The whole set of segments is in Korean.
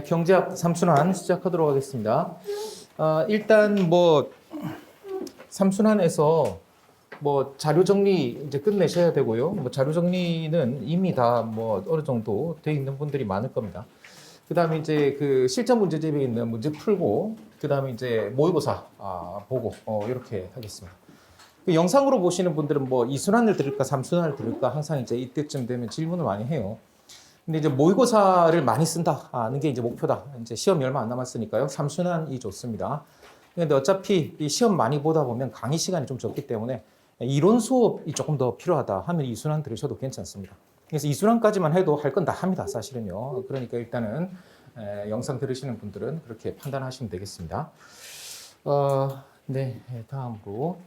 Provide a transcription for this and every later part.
경제학 3순환 시작하도록 하겠습니다. 일단 삼순환에서 자료 정리 이제 끝내셔야 되고요. 자료 정리는 이미 다 어느 정도 돼 있는 분들이 많을 겁니다. 그 다음에 이제 그 실전 문제집에 있는 문제 풀고, 그 다음에 이제 모의고사 보고 이렇게 하겠습니다. 그 영상으로 보시는 분들은 2순환을 들을까 3순환을 들을까 항상 이제 이때쯤 되면 질문을 많이 해요. 근데 이제 모의고사를 많이 쓴다는 게 이제 목표다. 이제 시험이 얼마 안 남았으니까요. 3순환이 좋습니다. 근데 어차피 이 시험 많이 보다 보면 강의 시간이 좀 적기 때문에 이론 수업이 조금 더 필요하다 하면 2순환 들으셔도 괜찮습니다. 그래서 2순환까지만 해도 할 건 다 합니다. 사실은요. 그러니까 일단은 영상 들으시는 분들은 그렇게 판단하시면 되겠습니다. 네, 다음으로.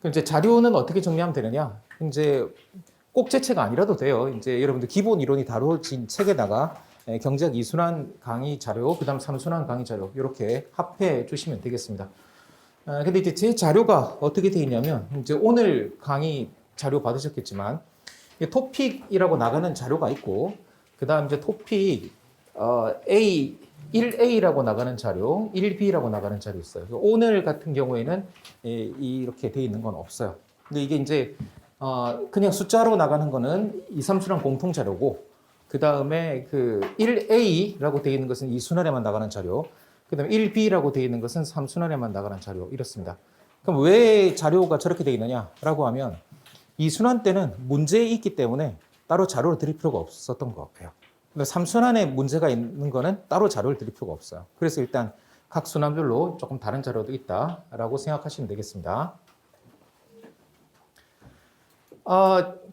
이제 자료는 어떻게 정리하면 되느냐? 이제 꼭 제 책 아니라도 돼요. 이제 여러분들 기본 이론이 다뤄진 책에다가 경제학 2순환 강의 자료, 그 다음 3순환 강의 자료 이렇게 합해 주시면 되겠습니다. 근데 이제 제 자료가 어떻게 돼 있냐면, 이제 오늘 강의 자료 받으셨겠지만, 토픽이라고 나가는 자료가 있고, 그 다음 이제 토픽, A, 1A라고 나가는 자료, 1B라고 나가는 자료 있어요. 오늘 같은 경우에는 이렇게 돼 있는 건 없어요. 근데 이게 이제, 그냥 숫자로 나가는 거는 2, 3순환 공통 자료고, 그 다음에 그 1A라고 되어 있는 것은 2순환에만 나가는 자료, 그 다음에 1B라고 되어 있는 것은 3순환에만 나가는 자료, 이렇습니다. 그럼 왜 자료가 저렇게 되어 있느냐라고 하면, 2순환 때는 문제에 있기 때문에 따로 자료를 드릴 필요가 없었던 것 같아요. 근데 3순환에 문제가 있는 거는 따로 자료를 드릴 필요가 없어요. 그래서 일단 각 순환별로 조금 다른 자료도 있다라고 생각하시면 되겠습니다.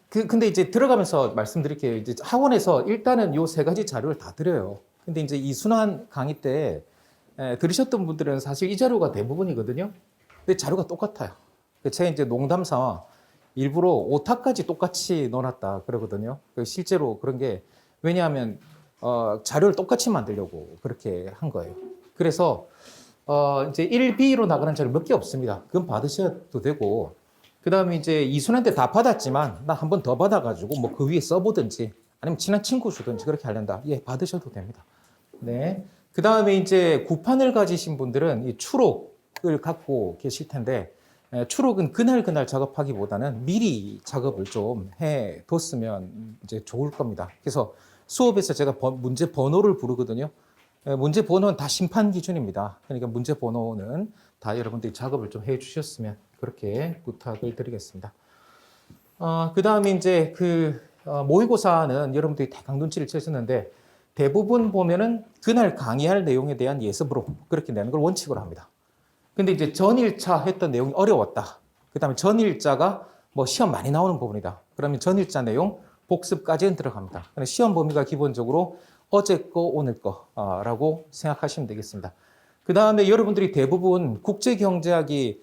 근데 이제 들어가면서 말씀드릴게요. 이제 학원에서 일단은 요 세 가지 자료를 다 드려요. 근데 이제 2순환 강의 때 들으셨던 분들은 사실 이 자료가 대부분이거든요. 근데 자료가 똑같아요. 제가 이제 농담 삼아 일부러 오타까지 똑같이 넣어놨다 그러거든요. 실제로 그런 게, 왜냐하면 자료를 똑같이 만들려고 그렇게 한 거예요. 그래서 이제 1B로 나가는 자료 몇 개 없습니다. 그건 받으셔도 되고, 그 다음에 이제 2순환 때 다 받았지만 나 한 번 더 받아가지고 그 위에 써보든지 아니면 친한 친구 주든지 그렇게 하려다, 예, 받으셔도 됩니다. 네. 그 다음에 이제 구판을 가지신 분들은 이 추록을 갖고 계실 텐데, 추록은 그날 작업하기보다는 미리 작업을 좀 해뒀으면 이제 좋을 겁니다. 그래서 수업에서 제가 문제 번호를 부르거든요. 문제 번호는 다 심판 기준입니다. 그러니까 문제 번호는 다 여러분들이 작업을 좀 해주셨으면 그렇게 부탁을 드리겠습니다. 그 다음에 이제 모의고사는 여러분들이 대강 눈치를 채셨는데, 대부분 보면은 그날 강의할 내용에 대한 예습으로 그렇게 내는 걸 원칙으로 합니다. 근데 이제 전일차 했던 내용이 어려웠다. 그 다음에 전일자가 시험 많이 나오는 부분이다. 그러면 전일자 내용 복습까지는 들어갑니다. 시험 범위가 기본적으로 어제 거, 오늘 거라고 생각하시면 되겠습니다. 그 다음에 여러분들이 대부분 국제경제학이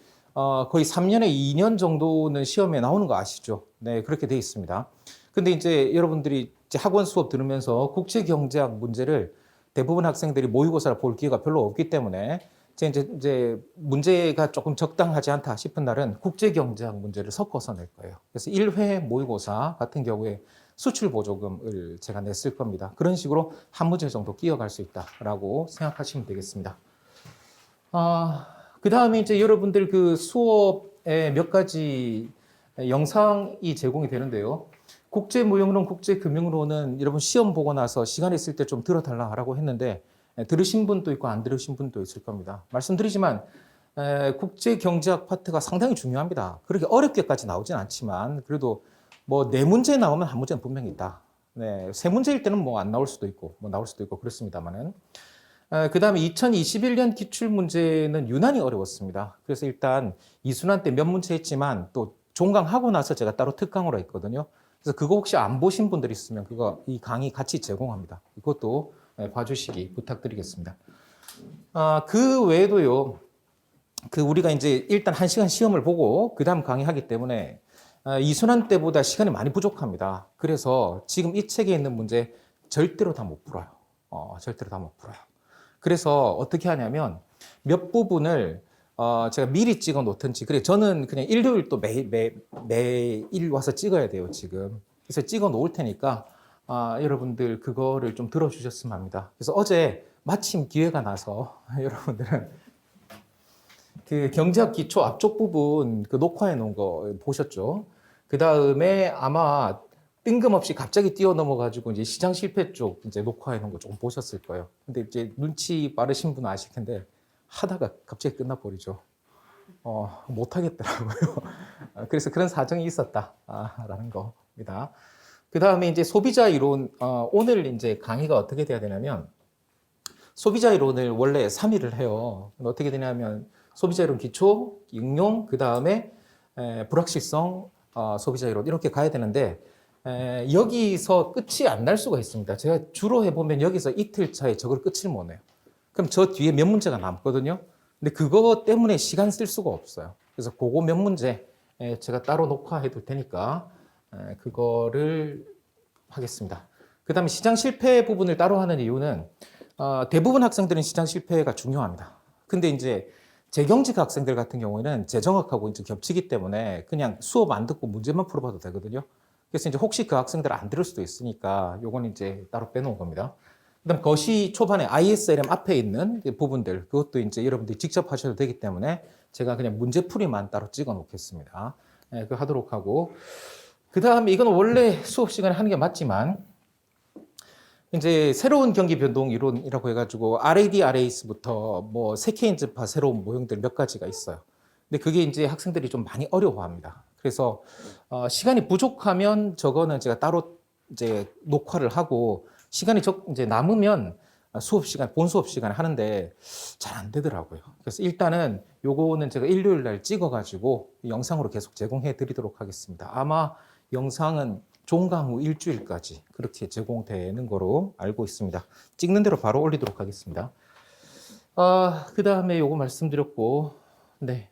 거의 3년에 2년 정도는 시험에 나오는 거 아시죠? 네, 그렇게 돼 있습니다. 근데 이제 여러분들이 이제 학원 수업 들으면서 국제경제학 문제를 대부분 학생들이 모의고사를 볼 기회가 별로 없기 때문에, 이제 문제가 조금 적당하지 않다 싶은 날은 국제경제학 문제를 섞어서 낼 거예요. 그래서 1회 모의고사 같은 경우에 수출 보조금을 제가 냈을 겁니다. 그런 식으로 한 문제 정도 끼어갈 수 있다라고 생각하시면 되겠습니다. 그 다음에 이제 여러분들 그 수업에 몇 가지 영상이 제공이 되는데요. 국제무역론, 국제금융론은 여러분 시험 보고 나서 시간 있을 때 좀 들어달라고 했는데, 들으신 분도 있고 안 들으신 분도 있을 겁니다. 말씀드리지만 국제경제학 파트가 상당히 중요합니다. 그렇게 어렵게까지 나오진 않지만 그래도 네 문제 나오면 한 문제는 분명히 있다. 네, 세 문제일 때는 안 나올 수도 있고 나올 수도 있고 그렇습니다만은. 그 다음에 2021년 기출문제는 유난히 어려웠습니다. 그래서 일단 2순환 때 몇 문제 했지만 또 종강하고 나서 제가 따로 특강으로 했거든요. 그래서 그거 혹시 안 보신 분들 있으면 이 강의 같이 제공합니다. 이것도 봐주시기 부탁드리겠습니다. 그 외에도요, 우리가 이제 일단 1시간 시험을 보고 그 다음 강의하기 때문에 2순환 때보다 시간이 많이 부족합니다. 그래서 지금 이 책에 있는 문제 절대로 다 못 풀어요. 절대로 다 못 풀어요. 그래서 어떻게 하냐면 몇 부분을 제가 미리 찍어 놓든지, 그래 저는 그냥 일요일 또 매일 와서 찍어야 돼요 지금. 그래서 찍어 놓을 테니까 여러분들 그거를 좀 들어주셨으면 합니다. 그래서 어제 마침 기회가 나서 여러분들은 그 경제학 기초 앞쪽 부분 그 녹화해 놓은 거 보셨죠? 그 다음에 아마 뜬금없이 갑자기 뛰어 넘어가지고 이제 시장 실패 쪽 이제 녹화해 놓은 거 조금 보셨을 거예요. 근데 이제 눈치 빠르신 분은 아실 텐데 하다가 갑자기 끝나버리죠. 못 하겠더라고요. 그래서 그런 사정이 있었다라는 겁니다. 그 다음에 이제 소비자 이론, 오늘 이제 강의가 어떻게 돼야 되냐면 소비자 이론을 원래 3일을 해요. 어떻게 되냐면 소비자 이론 기초, 응용, 그 다음에 불확실성, 소비자 이론 이렇게 가야 되는데 여기서 끝이 안 날 수가 있습니다. 제가 주로 해보면 여기서 이틀 차에 저걸 끝을 못 내요. 그럼 저 뒤에 몇 문제가 남거든요. 근데 그거 때문에 시간 쓸 수가 없어요. 그래서 그거 몇 문제 제가 따로 녹화해 둘 테니까 그거를 하겠습니다. 그 다음에 시장 실패 부분을 따로 하는 이유는 대부분 학생들은 시장 실패가 중요합니다. 근데 이제 재경직 학생들 같은 경우에는 재정학하고 이제 겹치기 때문에 그냥 수업 안 듣고 문제만 풀어봐도 되거든요. 그래서 이제 혹시 그 학생들 안 들을 수도 있으니까 요건 이제 따로 빼놓은 겁니다. 그다음 거시 초반에 ISLM 앞에 있는 부분들 그것도 이제 여러분들이 직접 하셔도 되기 때문에 제가 그냥 문제풀이만 따로 찍어 놓겠습니다. 그거 하도록 하고 그 다음에 이건 원래 수업 시간에 하는 게 맞지만 이제 새로운 경기 변동 이론이라고 해가지고 RAD, RAS부터 뭐 세케인즈파 새로운 모형들 몇 가지가 있어요. 근데 그게 이제 학생들이 좀 많이 어려워합니다. 그래서 시간이 부족하면 저거는 제가 따로 이제 녹화를 하고 시간이 이제 남으면 수업 시간, 본 수업 시간에 하는데 잘 안 되더라고요. 그래서 일단은 요거는 제가 일요일 날 찍어가지고 영상으로 계속 제공해 드리도록 하겠습니다. 아마 영상은 종강 후 일주일까지 그렇게 제공되는 거로 알고 있습니다. 찍는 대로 바로 올리도록 하겠습니다. 그 다음에 요거 말씀드렸고, 네.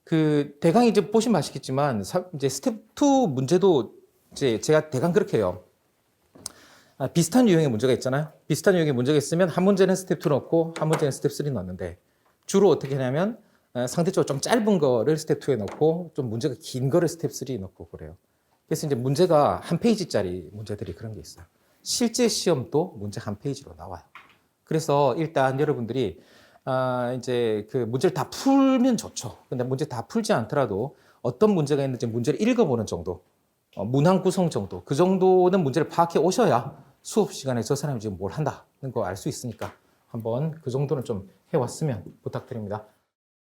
그 대강 이제 보시면 아시겠지만 이제 스텝 2 문제도 이제 제가 대강 그렇게 해요. 비슷한 유형의 문제가 있잖아요. 비슷한 유형의 문제가 있으면 한 문제는 스텝 2 넣고 한 문제는 스텝 3 넣었는데 주로 어떻게 하냐면 상대적으로 좀 짧은 거를 스텝 2에 넣고 좀 문제가 긴 거를 스텝 3에 넣고 그래요. 그래서 이제 문제가 한 페이지짜리 문제들이 그런 게 있어요. 실제 시험도 문제 한 페이지로 나와요. 그래서 일단 여러분들이 이제 그 문제를 다 풀면 좋죠. 근데 문제 다 풀지 않더라도 어떤 문제가 있는지 문제를 읽어보는 정도, 문항 구성 정도, 그 정도는 문제를 파악해 오셔야 수업 시간에 저 사람이 지금 뭘 한다는 거 알 수 있으니까 한번 그 정도는 좀 해왔으면 부탁드립니다.